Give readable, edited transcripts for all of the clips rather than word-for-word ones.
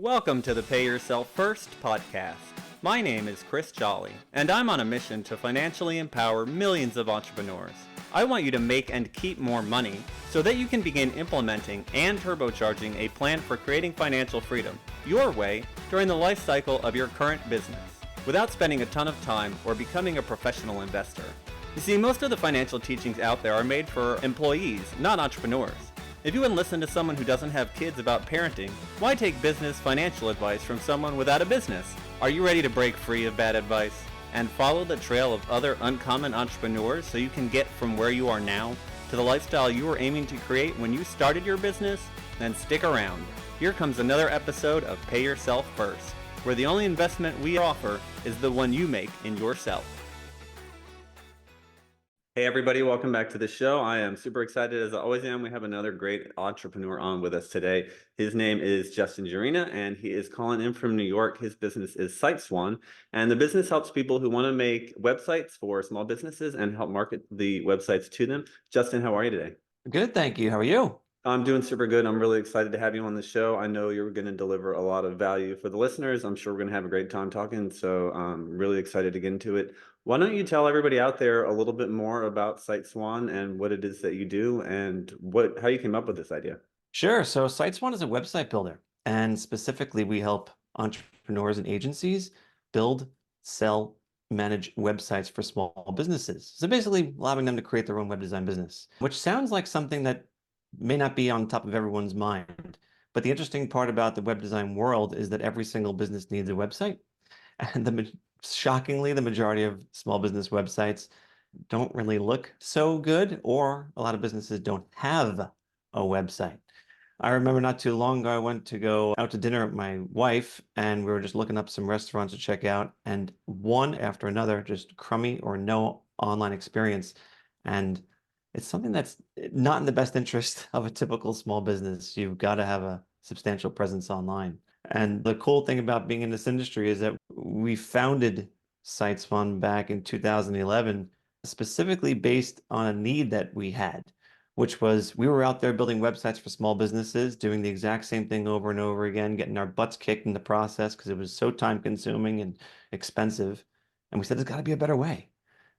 Welcome to the Pay Yourself First podcast. My name is Chris Jolly, and I'm on a mission to financially empower millions of entrepreneurs. I want you to make and keep more money so that you can begin implementing and turbocharging a plan for creating financial freedom your way during the life cycle of your current business without spending a ton of time or becoming a professional investor. You see, most of the financial teachings out there are made for employees, not entrepreneurs. If you wouldn't listen to someone who doesn't have kids about parenting, why take business financial advice from someone without a business? Are you ready to break free of bad advice and follow the trail of other uncommon entrepreneurs so you can get from where you are now to the lifestyle you were aiming to create when you started your business? Then stick around. Here comes another episode of Pay Yourself First, where the only investment we offer is the one you make in yourself. Hey everybody, welcome back to the show. I am super excited as I always am. We have another great entrepreneur on with us today. His name is Justin Gerena and he is calling in from New York. His business is SiteSwan, and the business helps people who want to make websites for small businesses and help market the websites to them. Justin, how are you today? Good, thank you. How are you? I'm doing super good. I'm really excited to have you on the show. I know you're going to deliver a lot of value for the listeners. I'm sure we're going to have a great time talking. So I'm really excited to get into it. Why don't you tell everybody out there a little bit more about SiteSwan and what it is that you do and how you came up with this idea? Sure. So SiteSwan is a website builder, and specifically we help entrepreneurs and agencies build, sell, manage websites for small businesses. So basically allowing them to create their own web design business, which sounds like something that may not be on top of everyone's mind. But the interesting part about the web design world is that every single business needs a website. And shockingly, the majority of small business websites don't really look so good, or a lot of businesses don't have a website. I remember not too long ago, I went to go out to dinner with my wife, and we were just looking up some restaurants to check out, and one after another, just crummy or no online experience. And it's something that's not in the best interest of a typical small business. You've got to have a substantial presence online. And the cool thing about being in this industry is that we founded SiteSwan back in 2011, specifically based on a need that we had, which was we were out there building websites for small businesses, doing the exact same thing over and over again, getting our butts kicked in the process because it was so time consuming and expensive. And we said, there's got to be a better way.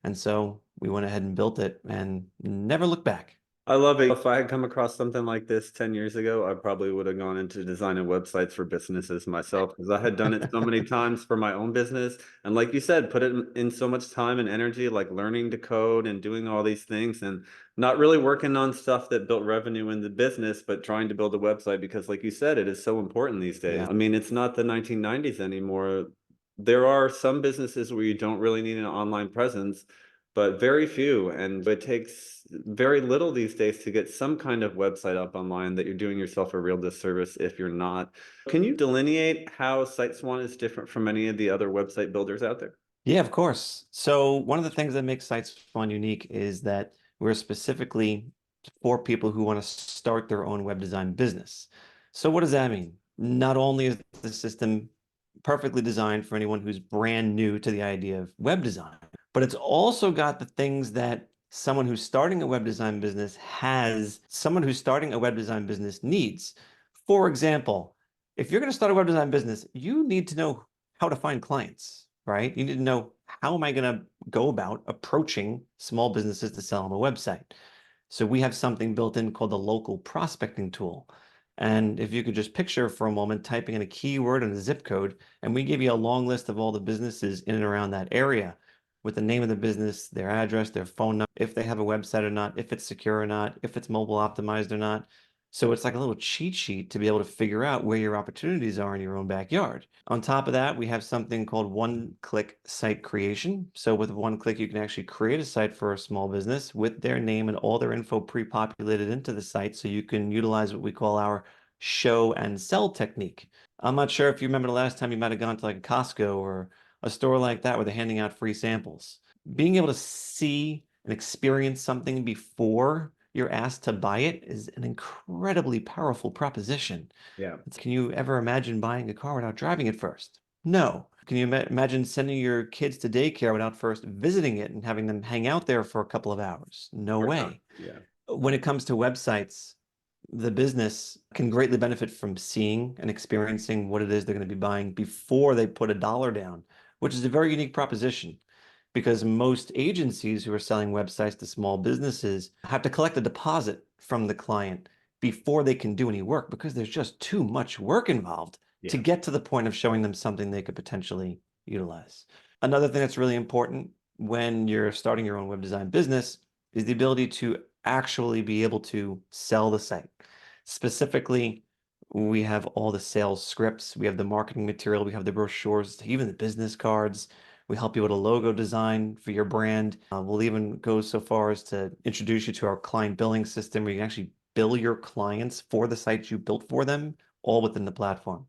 And so we went ahead and built it and never looked back. I love it. If I had come across something like this 10 years ago, I probably would have gone into designing websites for businesses myself because I had done it so many times for my own business. And like you said, put it in so much time and energy, like learning to code and doing all these things and not really working on stuff that built revenue in the business, but trying to build a website because like you said, it is so important these days. Yeah. I mean, it's not the 1990s anymore. There are some businesses where you don't really need an online presence, but very few. And it takes very little these days to get some kind of website up online that you're doing yourself a real disservice if you're not. Can you delineate how SiteSwan is different from any of the other website builders out there? Yeah, of course. So one of the things that makes SiteSwan unique is that we're specifically for people who want to start their own web design business. So what does that mean? Not only is the system perfectly designed for anyone who's brand new to the idea of web design, but it's also got the things that someone who's starting a web design business needs. For example, if you're going to start a web design business, you need to know how to find clients, right? You need to know, how am I going to go about approaching small businesses to sell on a website? So we have something built in called the local prospecting tool. And if you could just picture for a moment typing in a keyword and a zip code, and we give you a long list of all the businesses in and around that area with the name of the business, their address, their phone number, if they have a website or not, if it's secure or not, if it's mobile optimized or not. So it's like a little cheat sheet to be able to figure out where your opportunities are in your own backyard. On top of that, we have something called one-click site creation. So with one click, you can actually create a site for a small business with their name and all their info pre-populated into the site. So you can utilize what we call our show and sell technique. I'm not sure if you remember the last time you might have gone to like a Costco or a store like that where they're handing out free samples. Being able to see and experience something before you're asked to buy it is an incredibly powerful proposition. Yeah. Can you ever imagine buying a car without driving it first? No. Can you imagine sending your kids to daycare without first visiting it and having them hang out there for a couple of hours? No way. Yeah. When it comes to websites, the business can greatly benefit from seeing and experiencing what it is they're going to be buying before they put a dollar down, which is a very unique proposition because most agencies who are selling websites to small businesses have to collect a deposit from the client before they can do any work because there's just too much work involved to Yeah. get to the point of showing them something they could potentially utilize. Another thing that's really important when you're starting your own web design business is the ability to actually be able to sell the site. Specifically, we have all the sales scripts, we have the marketing material, we have the brochures, even the business cards. We help you with a logo design for your brand. We'll even go so far as to introduce you to our client billing system where you can actually bill your clients for the sites you built for them, all within the platform.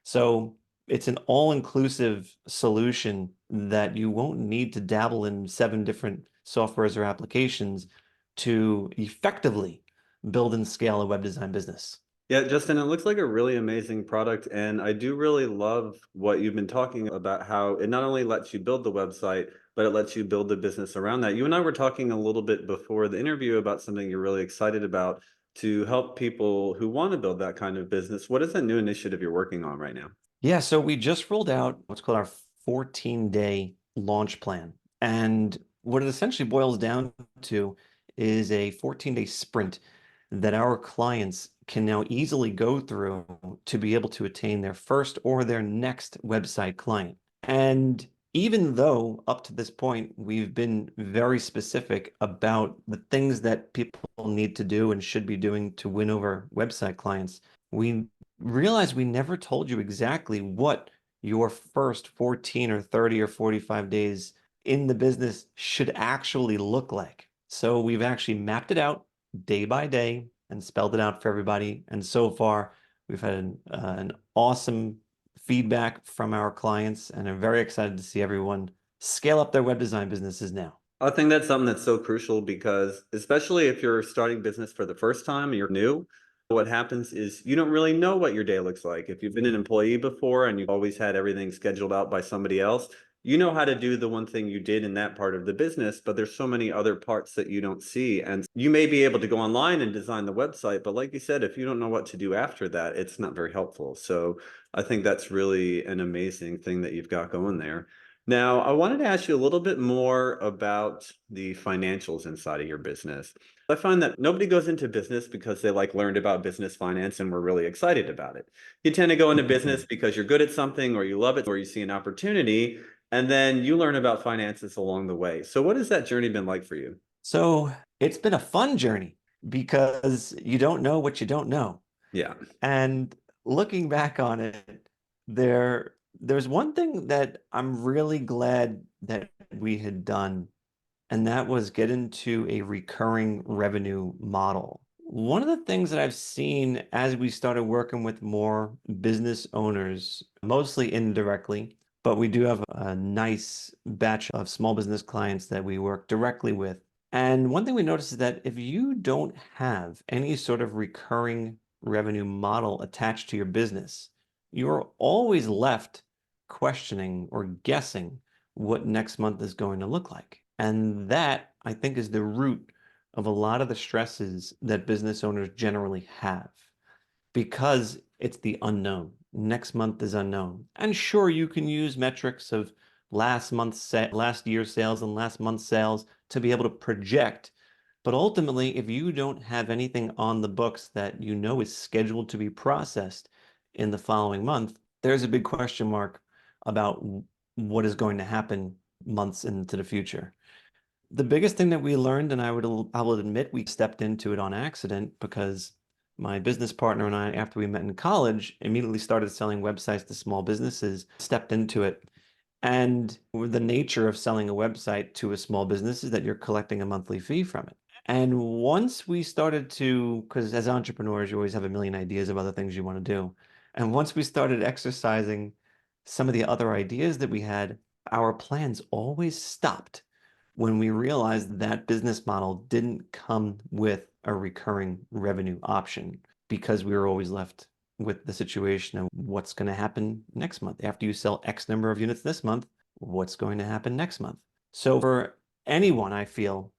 So it's an all-inclusive solution that you won't need to dabble in 7 different softwares or applications to effectively build and scale a web design business. Yeah, Justin, it looks like a really amazing product. And I do really love what you've been talking about, how it not only lets you build the website, but it lets you build the business around that. You and I were talking a little bit before the interview about something you're really excited about to help people who want to build that kind of business. What is that new initiative you're working on right now? Yeah, so we just rolled out what's called our 14-day launch plan. And what it essentially boils down to is a 14-day sprint that our clients can now easily go through to be able to attain their first or their next website client. And even though up to this point, we've been very specific about the things that people need to do and should be doing to win over website clients, we realize we never told you exactly what your first 14 or 30 or 45 days in the business should actually look like. So we've actually mapped it out day by day and spelled it out for everybody. And so far, we've had an awesome feedback from our clients, and I'm very excited to see everyone scale up their web design businesses now. I think that's something that's so crucial because, especially if you're starting business for the first time and you're new, what happens is you don't really know what your day looks like. If you've been an employee before and you've always had everything scheduled out by somebody else, you know how to do the one thing you did in that part of the business, but there's so many other parts that you don't see. And you may be able to go online and design the website, but like you said, if you don't know what to do after that, it's not very helpful. So I think that's really an amazing thing that you've got going there. Now, I wanted to ask you a little bit more about the financials inside of your business. I find that nobody goes into business because they learned about business finance and were really excited about it. You tend to go into business because you're good at something or you love it or you see an opportunity, and then you learn about finances along the way. So what has that journey been like for you? So it's been a fun journey because you don't know what you don't know. Yeah. And looking back on it, there's one thing that I'm really glad that we had done, and that was get into a recurring revenue model. One of the things that I've seen as we started working with more business owners, mostly indirectly, but we do have a nice batch of small business clients that we work directly with. And one thing we noticed is that if you don't have any sort of recurring revenue model attached to your business, you're always left questioning or guessing what next month is going to look like. And that, I think, is the root of a lot of the stresses that business owners generally have because it's the unknown. Next month is unknown. And sure, you can use metrics of last year's sales and last month's sales to be able to project. But ultimately, if you don't have anything on the books that you know is scheduled to be processed in the following month, there's a big question mark about what is going to happen months into the future. The biggest thing that we learned, and I will admit we stepped into it on accident because my business partner and I, after we met in college, immediately started selling websites to small businesses, stepped into it. And the nature of selling a website to a small business is that you're collecting a monthly fee from it. And once we started to, because as entrepreneurs, you always have a million ideas of other things you want to do. And once we started exercising some of the other ideas that we had, our plans always stopped when we realized that business model didn't come with a recurring revenue option because we were always left with the situation of what's going to happen next month. After you sell X number of units this month, what's going to happen next month? So for anyone, I feel,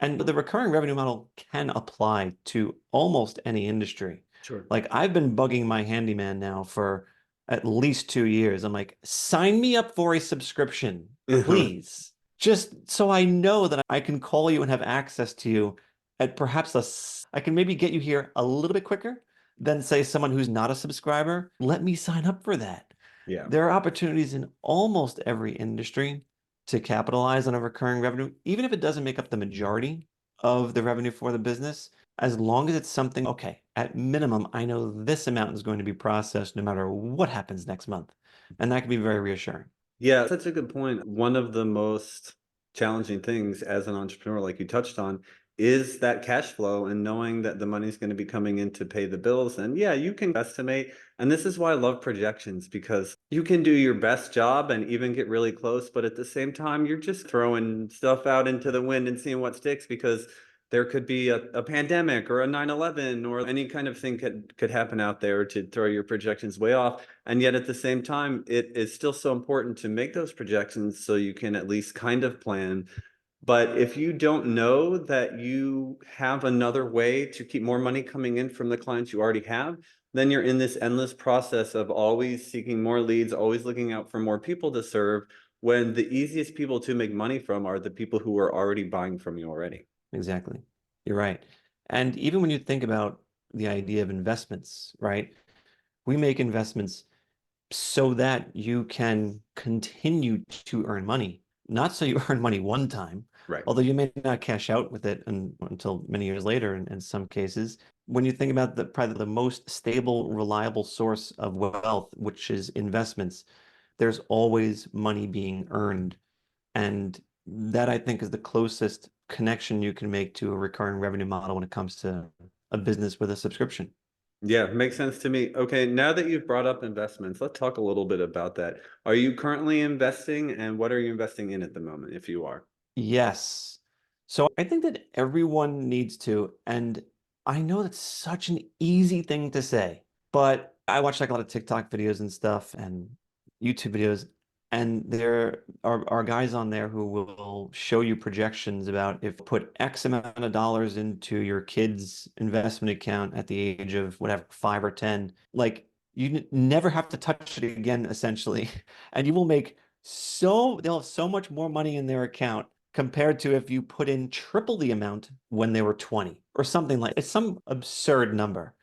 And the recurring revenue model can apply to almost any industry. Sure. Like I've been bugging my handyman now for at least 2 years. I'm like, sign me up for a subscription, please. Just so I know that I can call you and have access to you at perhaps I can maybe get you here a little bit quicker than say someone who's not a subscriber. Let me sign up for that. Yeah. There are opportunities in almost every industry to capitalize on a recurring revenue, even if it doesn't make up the majority of the revenue for the business, as long as it's something, okay, at minimum, I know this amount is going to be processed no matter what happens next month. And that can be very reassuring. Yeah, such a good point. One of the most challenging things as an entrepreneur, like you touched on, is that cash flow and knowing that the money's going to be coming in to pay the bills. And yeah, you can estimate. And this is why I love projections, because you can do your best job and even get really close. But at the same time, you're just throwing stuff out into the wind and seeing what sticks, because there could be a pandemic or a 9/11 or any kind of thing could happen out there to throw your projections way off. And yet at the same time, it is still so important to make those projections so you can at least kind of plan. But if you don't know that you have another way to keep more money coming in from the clients you already have, then you're in this endless process of always seeking more leads, always looking out for more people to serve, when the easiest people to make money from are the people who are already buying from you already. Exactly. You're right. And even when you think about the idea of investments, right? We make investments so that you can continue to earn money, not so you earn money one time, Right. although you may not cash out with it until many years later in some cases. When you think about probably the most stable, reliable source of wealth, which is investments, there's always money being earned. And that I think is the closest connection you can make to a recurring revenue model when it comes to a business with a subscription. Yeah, makes sense to me. Okay, now that you've brought up investments, let's talk a little bit about that. Are you currently investing, and what are you investing in at the moment, if you are? Yes. So I think that everyone needs to, and I know that's such an easy thing to say, but I watch like a lot of TikTok videos and stuff and YouTube videos, and there are guys on there who will show you projections about if you put X amount of dollars into your kid's investment account at the age of whatever, 5 or 10, like you never have to touch it again, essentially, and you will make they'll have so much more money in their account compared to if you put in triple the amount when they were 20 or something like it's some absurd number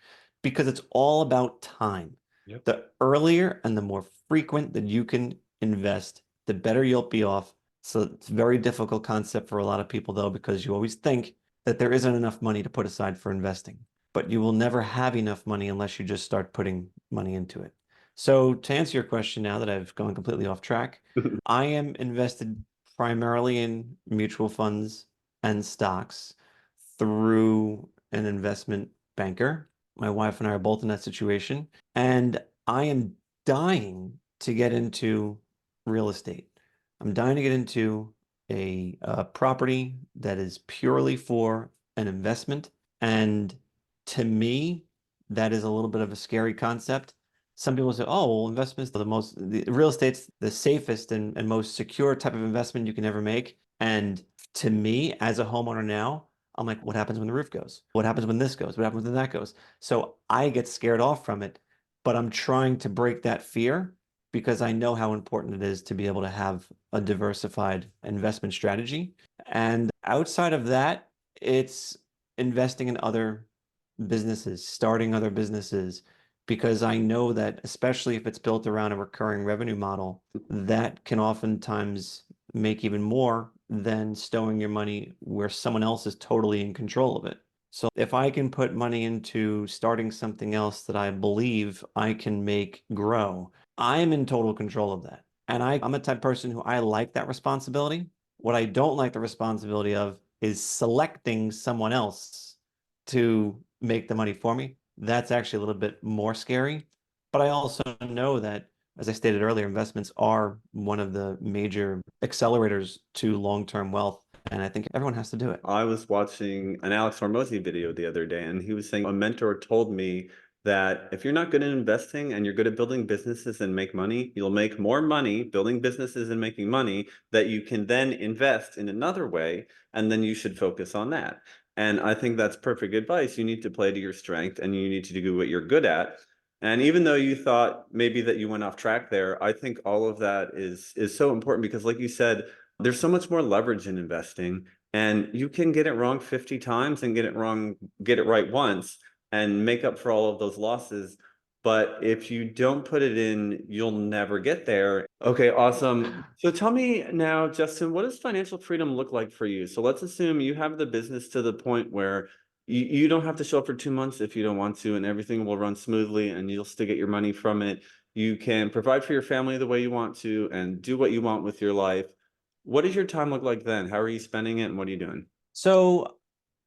because it's all about time. Yep. The earlier and the more frequent that you can invest, the better you'll be off. So it's a very difficult concept for a lot of people though, because you always think that there isn't enough money to put aside for investing, but you will never have enough money unless you just start putting money into it. So to answer your question now that I've gone completely off track, I am invested primarily in mutual funds and stocks through an investment banker. My wife and I are both in that situation. And I am dying to get into real estate. I'm dying to get into a property that is purely for an investment. And to me, that is a little bit of a scary concept. Some people say, oh, well, investments are the real estate's the safest and most secure type of investment you can ever make. And to me, as a homeowner now, I'm like, what happens when the roof goes? What happens when this goes? What happens when that goes? So I get scared off from it, but I'm trying to break that fear because I know how important it is to be able to have a diversified investment strategy. And outside of that, it's investing in other businesses, starting other businesses, because I know that, especially if it's built around a recurring revenue model, that can oftentimes make even more than stowing your money where someone else is totally in control of it. So if I can put money into starting something else that I believe I can make grow, I'm in total control of that. And I'm a type of person who I like that responsibility. What I don't like the responsibility of is selecting someone else to make the money for me. That's actually a little bit more scary. But I also know that, as I stated earlier, investments are one of the major accelerators to long-term wealth. And I think everyone has to do it. I was watching an Alex Hormozy video the other day, and he was saying a mentor told me that if you're not good at investing and you're good at building businesses and make money, you'll make more money building businesses and making money that you can then invest in another way, and then you should focus on that. And I think that's perfect advice. You need to play to your strength and you need to do what you're good at. And even though you thought maybe that you went off track there, I think all of that is so important because like you said, there's so much more leverage in investing, and you can get it wrong 50 times and get it right once and make up for all of those losses. But if you don't put it in, you'll never get there. Okay, awesome. So tell me now, Justin, what does financial freedom look like for you? So let's assume you have the business to the point where you don't have to show up for 2 months if you don't want to, and everything will run smoothly and you'll still get your money from it. You can provide for your family the way you want to and do what you want with your life. What does your time look like then? How are you spending it and what are you doing? So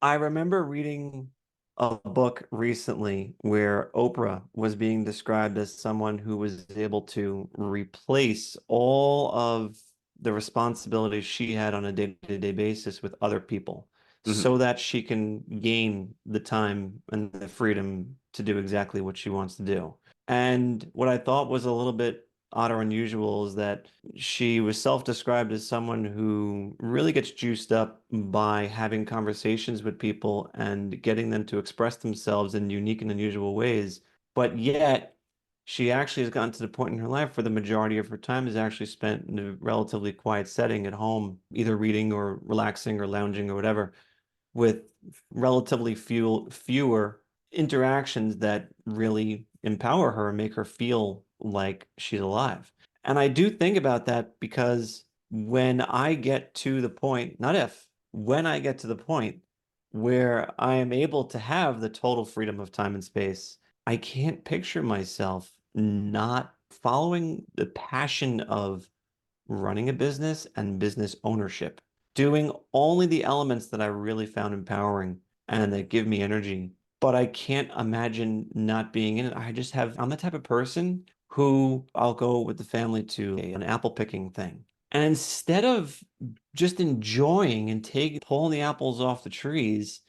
I remember reading a book recently where Oprah was being described as someone who was able to replace all of the responsibilities she had on a day-to-day basis with other people Mhm. so that she can gain the time and the freedom to do exactly what she wants to do. And what I thought was a little bit odd or unusual is that she was self-described as someone who really gets juiced up by having conversations with people and getting them to express themselves in unique and unusual ways. But yet, she actually has gotten to the point in her life where the majority of her time is actually spent in a relatively quiet setting at home, either reading or relaxing or lounging or whatever, with relatively fewer interactions that really empower her and make her feel like she's alive. And I do think about that because when I get to the point, not if, when I get to the point where I am able to have the total freedom of time and space, I can't picture myself not following the passion of running a business and business ownership, doing only the elements that I really found empowering and that give me energy. But I can't imagine not being in it. I'm the type of person who I'll go with the family to an apple picking thing. And instead of just enjoying and pulling the apples off the trees,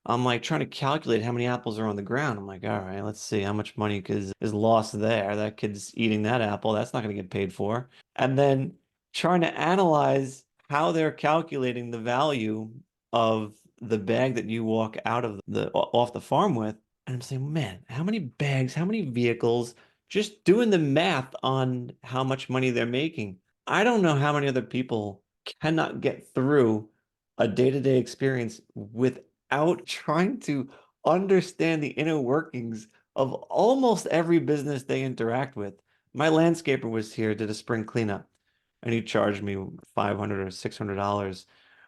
I'm like trying to calculate how many apples are on the ground. I'm like, all right, let's see how much money is lost there. That kid's eating that apple. That's not going to get paid for. And then trying to analyze how they're calculating the value of the bag that you walk out of the off the farm with. And I'm saying, man, how many bags, how many vehicles, just doing the math on how much money they're making. I don't know how many other people cannot get through a day-to-day experience without trying to understand the inner workings of almost every business they interact with. My landscaper was here, did a spring cleanup, and he charged me $500 or $600.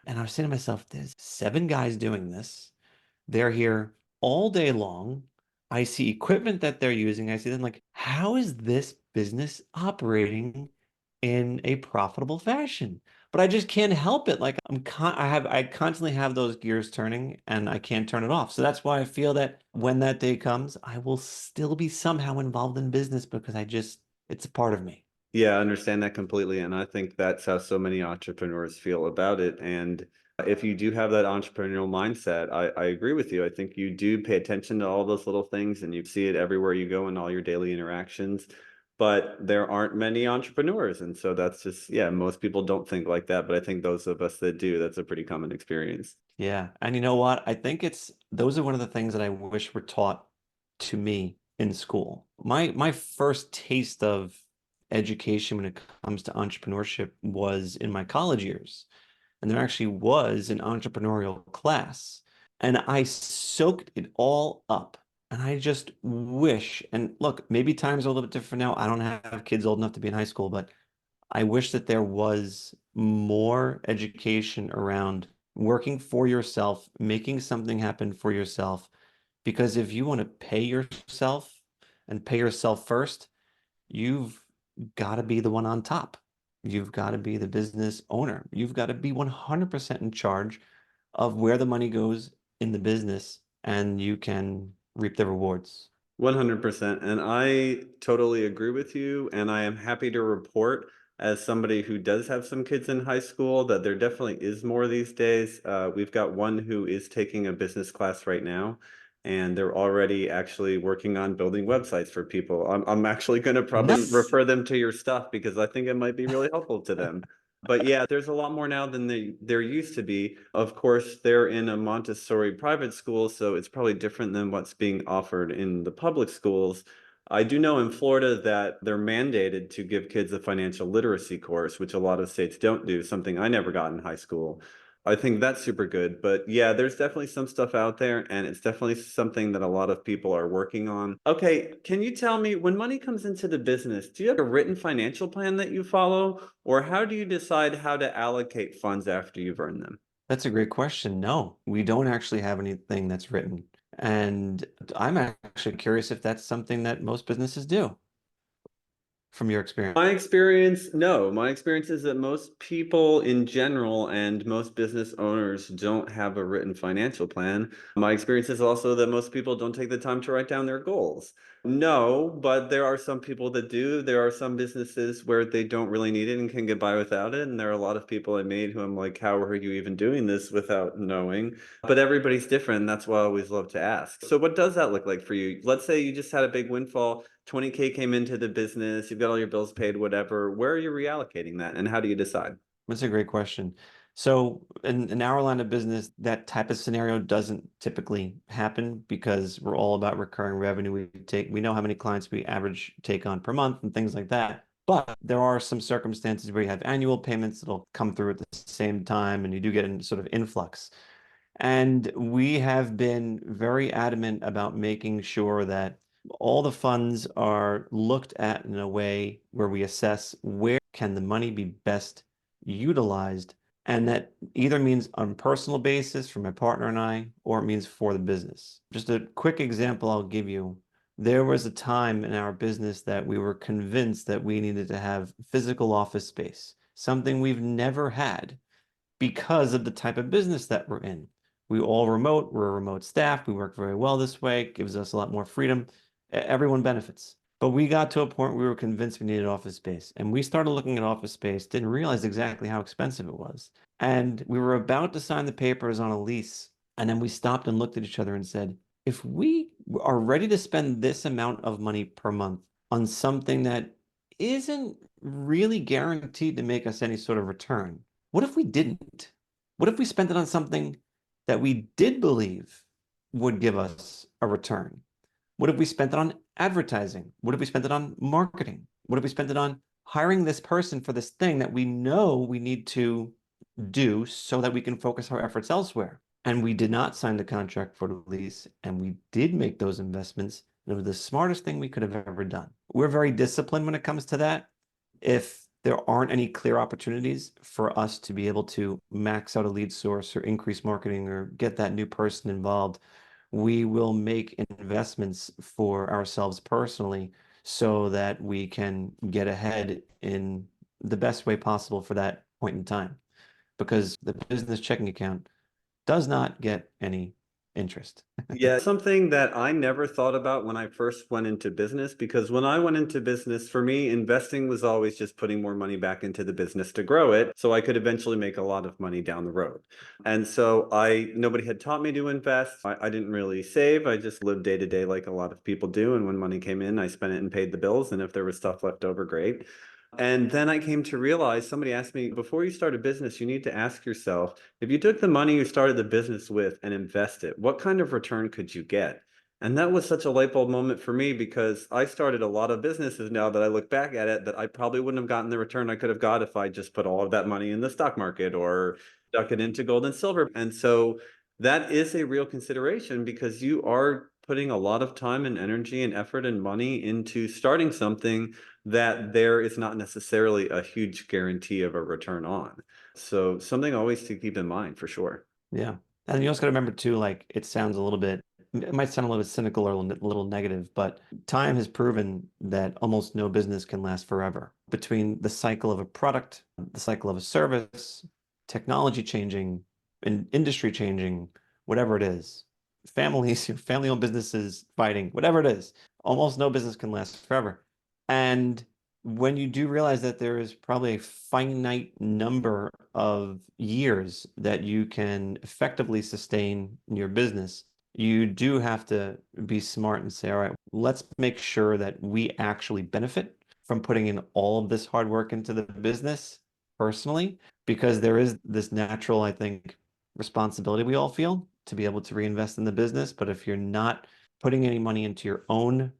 And I was saying to myself, there's 7 guys doing this. They're here all day long. I see equipment that they're using. I see them like, how is this business operating in a profitable fashion? But I just can't help it. Like I constantly have those gears turning and I can't turn it off. So that's why I feel that when that day comes, I will still be somehow involved in business because it's a part of me. Yeah, I understand that completely. And I think that's how so many entrepreneurs feel about it. And if you do have that entrepreneurial mindset, I agree with you. I think you do pay attention to all those little things and you see it everywhere you go in all your daily interactions. But there aren't many entrepreneurs. And so that's just, yeah, most people don't think like that. But I think those of us that do, that's a pretty common experience. Yeah. And you know what? I think those are one of the things that I wish were taught to me in school. My first taste of education when it comes to entrepreneurship was in my college years. And there actually was an entrepreneurial class. And I soaked it all up. And I just wish, and look, maybe times are a little bit different now. I don't have kids old enough to be in high school, but I wish that there was more education around working for yourself, making something happen for yourself. Because if you want to pay yourself and pay yourself first, you've got to be the one on top. You've got to be the business owner. You've got to be 100% in charge of where the money goes in the business, and you can reap the rewards. 100%. And I totally agree with you. And I am happy to report, as somebody who does have some kids in high school, that there definitely is more these days. We've got one who is taking a business class right now. and they're already actually working on building websites for people. I'm actually going to probably Nice. refer them to your stuff because I think it might be really helpful to them. But yeah, there's a lot more now than there used to be. Of course, they're in a Montessori private school, so it's probably different than what's being offered in the public schools. I do know in Florida that they're mandated to give kids a financial literacy course, which a lot of states don't do, something I never got in high school. I think that's super good. But yeah, there's definitely some stuff out there, and it's definitely something that a lot of people are working on. Okay, can you tell me when money comes into the business, do you have a written financial plan that you follow, or how do you decide how to allocate funds after you've earned them? That's a great question. No, we don't actually have anything that's written. And I'm actually curious if that's something that most businesses do from your experience. My experience, no. My experience is that most people in general and most business owners don't have a written financial plan. My experience is also that most people don't take the time to write down their goals. No, but there are some people that do. There are some businesses where they don't really need it and can get by without it. And there are a lot of people I made who I'm like, how are you even doing this without knowing? But everybody's different. And that's why I always love to ask. So, what does that look like for you? Let's say you just had a big windfall. 20K came into the business, you've got all your bills paid, whatever. Where are you reallocating that and how do you decide? That's a great question. So in our line of business, that type of scenario doesn't typically happen because we're all about recurring revenue. We know how many clients we average take on per month and things like that. But there are some circumstances where you have annual payments that'll come through at the same time and you do get a sort of influx. And we have been very adamant about making sure that all the funds are looked at in a way where we assess where can the money be best utilized. And that either means on a personal basis for my partner and I, or it means for the business. Just a quick example I'll give you. There was a time in our business that we were convinced that we needed to have physical office space, something we've never had because of the type of business that we're in. We all remote, we're a remote staff, we work very well this way, it gives us a lot more freedom. Everyone benefits. But we got to a point where we were convinced we needed office space. And we started looking at office space, didn't realize exactly how expensive it was. And we were about to sign the papers on a lease. And then we stopped and looked at each other and said, if we are ready to spend this amount of money per month on something that isn't really guaranteed to make us any sort of return, what if we didn't? What if we spent it on something that we did believe would give us a return? What if we spent it on advertising? What if we spent it on marketing? What if we spent it on hiring this person for this thing that we know we need to do so that we can focus our efforts elsewhere? And we did not sign the contract for the lease, and we did make those investments. And it was the smartest thing we could have ever done. We're very disciplined when it comes to that. If there aren't any clear opportunities for us to be able to max out a lead source or increase marketing or get that new person involved, we will make investments for ourselves personally so that we can get ahead in the best way possible for that point in time. Because the business checking account does not get any interest. Yeah, something that I never thought about when I first went into business, because when I went into business, for me, investing was always just putting more money back into the business to grow it so I could eventually make a lot of money down the road. And so nobody had taught me to invest. I didn't really save. I just lived day to day like a lot of people do. And when money came in, I spent it and paid the bills. And if there was stuff left over, great. And then I came to realize somebody asked me, before you start a business, you need to ask yourself, if you took the money you started the business with and invested, what kind of return could you get? And that was such a light bulb moment for me because I started a lot of businesses now that I look back at it that I probably wouldn't have gotten the return I could have got if I just put all of that money in the stock market or stuck it into gold and silver. And so that is a real consideration because you are putting a lot of time and energy and effort and money into starting something that there is not necessarily a huge guarantee of a return on. So something always to keep in mind for sure. Yeah. And you also got to remember too, like it sounds a little bit, it might sound a little bit cynical or a little negative, but time has proven that almost no business can last forever. Between the cycle of a product, the cycle of a service, technology changing, and industry changing, whatever it is, families, family-owned businesses fighting, whatever it is, almost no business can last forever. And when you do realize that there is probably a finite number of years that you can effectively sustain your business, you do have to be smart and say, all right, let's make sure that we actually benefit from putting in all of this hard work into the business personally, because there is this natural, I think, responsibility we all feel to be able to reinvest in the business. But if you're not putting any money into your own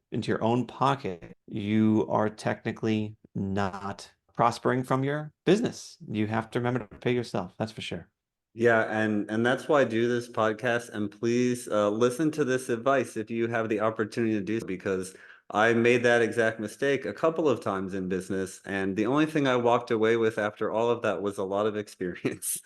pocket, you are technically not prospering from your business. You have to remember to pay yourself. That's for sure. Yeah, and that's why I do this podcast. And please listen to this advice if you have the opportunity to do so, because I made that exact mistake a couple of times in business. And the only thing I walked away with after all of that was a lot of experience,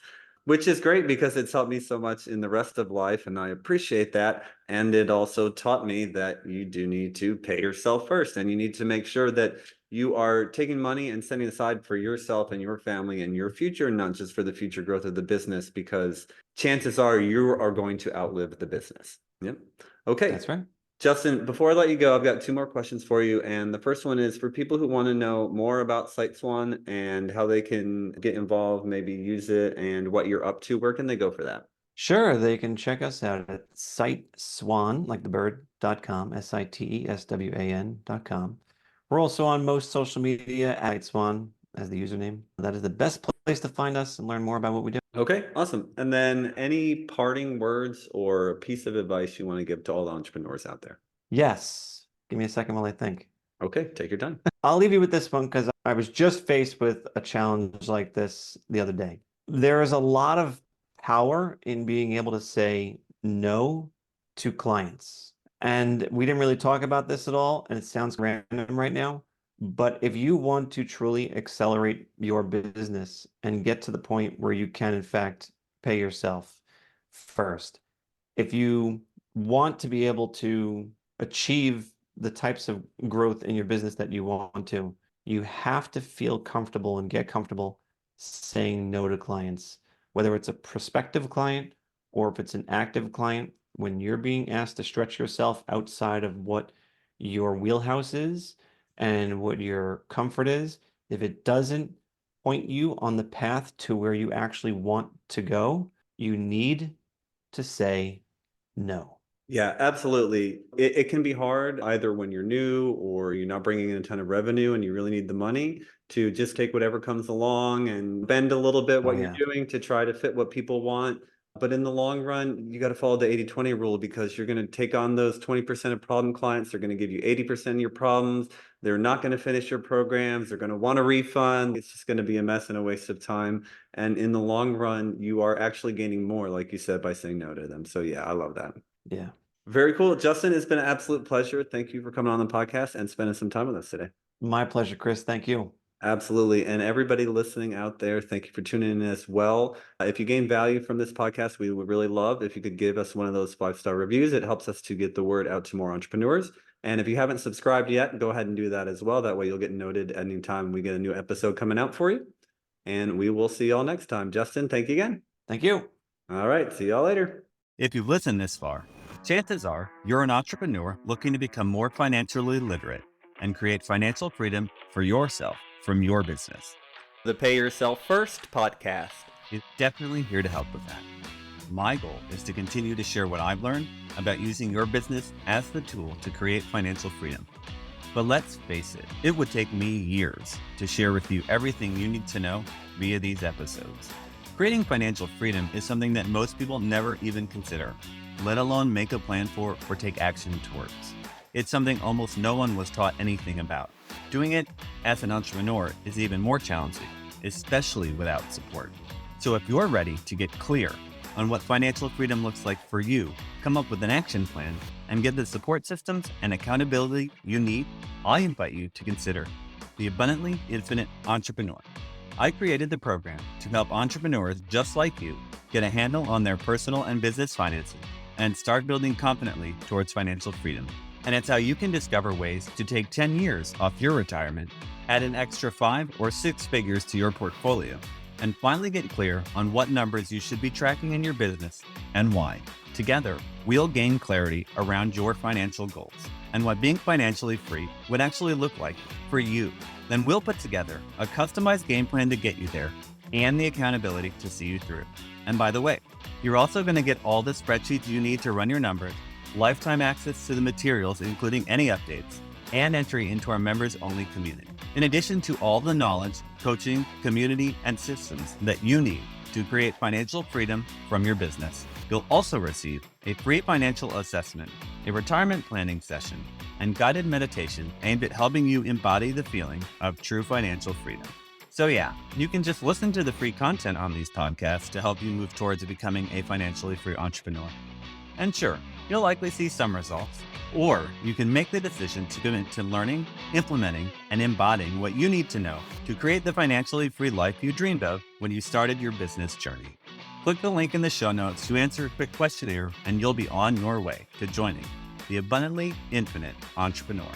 which is great because it's helped me so much in the rest of life. And I appreciate that. And it also taught me that you do need to pay yourself first, and you need to make sure that you are taking money and setting aside for yourself and your family and your future, not just for the future growth of the business, because chances are you are going to outlive the business. Yep. Okay. That's right. Justin, before I let you go, I've got 2 more questions for you. And the first one is for people who want to know more about SiteSwan and how they can get involved, maybe use it, and what you're up to. Where can they go for that? Sure, they can check us out at SiteSwan, like the bird.com, SiteSwan.com. We're also on most social media at SiteSwan as the username. That is the best place to find us and learn more about what we do. Okay, awesome. And then any parting words or a piece of advice you want to give to all the entrepreneurs out there? Yes. Give me a second while I think. Okay, take your time. I'll leave you with this one because I was just faced with a challenge like this the other day. There is a lot of power in being able to say no to clients. And we didn't really talk about this at all, and it sounds random right now. But if you want to truly accelerate your business and get to the point where you can, in fact, pay yourself first, if you want to be able to achieve the types of growth in your business that you want to, you have to feel comfortable and get comfortable saying no to clients, whether it's a prospective client or if it's an active client. When you're being asked to stretch yourself outside of what your wheelhouse is and what your comfort is, if it doesn't point you on the path to where you actually want to go, you need to say no. Yeah, absolutely. It can be hard either when you're new or you're not bringing in a ton of revenue and you really need the money to just take whatever comes along and bend a little bit Oh, what you're yeah. doing to try to fit what people want. But in the long run, you got to follow the 80-20 rule, because you're going to take on those 20% of problem clients. They're going to give you 80% of your problems. They're not going to finish your programs. They're going to want a refund. It's just going to be a mess and a waste of time. And in the long run, you are actually gaining more, like you said, by saying no to them. So yeah, I love that. Yeah. Very cool. Justin, it's been an absolute pleasure. Thank you for coming on the podcast and spending some time with us today. My pleasure, Chris. Thank you. Absolutely. And everybody listening out there, thank you for tuning in as well. If you gain value from this podcast, we would really love if you could give us one of those 5-star reviews. It helps us to get the word out to more entrepreneurs. And if you haven't subscribed yet, go ahead and do that as well. That way you'll get noted anytime we get a new episode coming out for you. And we will see y'all next time. Justin, thank you again. Thank you. All right. See y'all later. If you've listened this far, chances are you're an entrepreneur looking to become more financially literate and create financial freedom for yourself from your business. The Pay Yourself First podcast is definitely here to help with that. My goal is to continue to share what I've learned about using your business as the tool to create financial freedom. But let's face it, it would take me years to share with you everything you need to know via these episodes. Creating financial freedom is something that most people never even consider, let alone make a plan for or take action towards. It's something almost no one was taught anything about. Doing it as an entrepreneur is even more challenging, especially without support. So if you're ready to get clear on what financial freedom looks like for you, come up with an action plan, and get the support systems and accountability you need, I invite you to consider the Abundantly Infinite Entrepreneur. I created the program to help entrepreneurs just like you get a handle on their personal and business finances and start building confidently towards financial freedom. And it's how you can discover ways to take 10 years off your retirement, add an extra 5 or 6 figures to your portfolio, and finally get clear on what numbers you should be tracking in your business and why. Together, we'll gain clarity around your financial goals and what being financially free would actually look like for you. Then we'll put together a customized game plan to get you there and the accountability to see you through. And by the way, You're also going to get all the spreadsheets you need to run your numbers, lifetime access to the materials, including any updates, and entry into our members-only community. In addition to all the knowledge, coaching, community, and systems that you need to create financial freedom from your business, you'll also receive a free financial assessment, a retirement planning session, and guided meditation aimed at helping you embody the feeling of true financial freedom. So yeah, you can just listen to the free content on these podcasts to help you move towards becoming a financially free entrepreneur. And sure, you'll likely see some results, or you can make the decision to commit to learning, implementing, and embodying what you need to know to create the financially free life you dreamed of when you started your business journey. Click the link in the show notes to answer a quick questionnaire, and you'll be on your way to joining the abundantly infinite entrepreneur.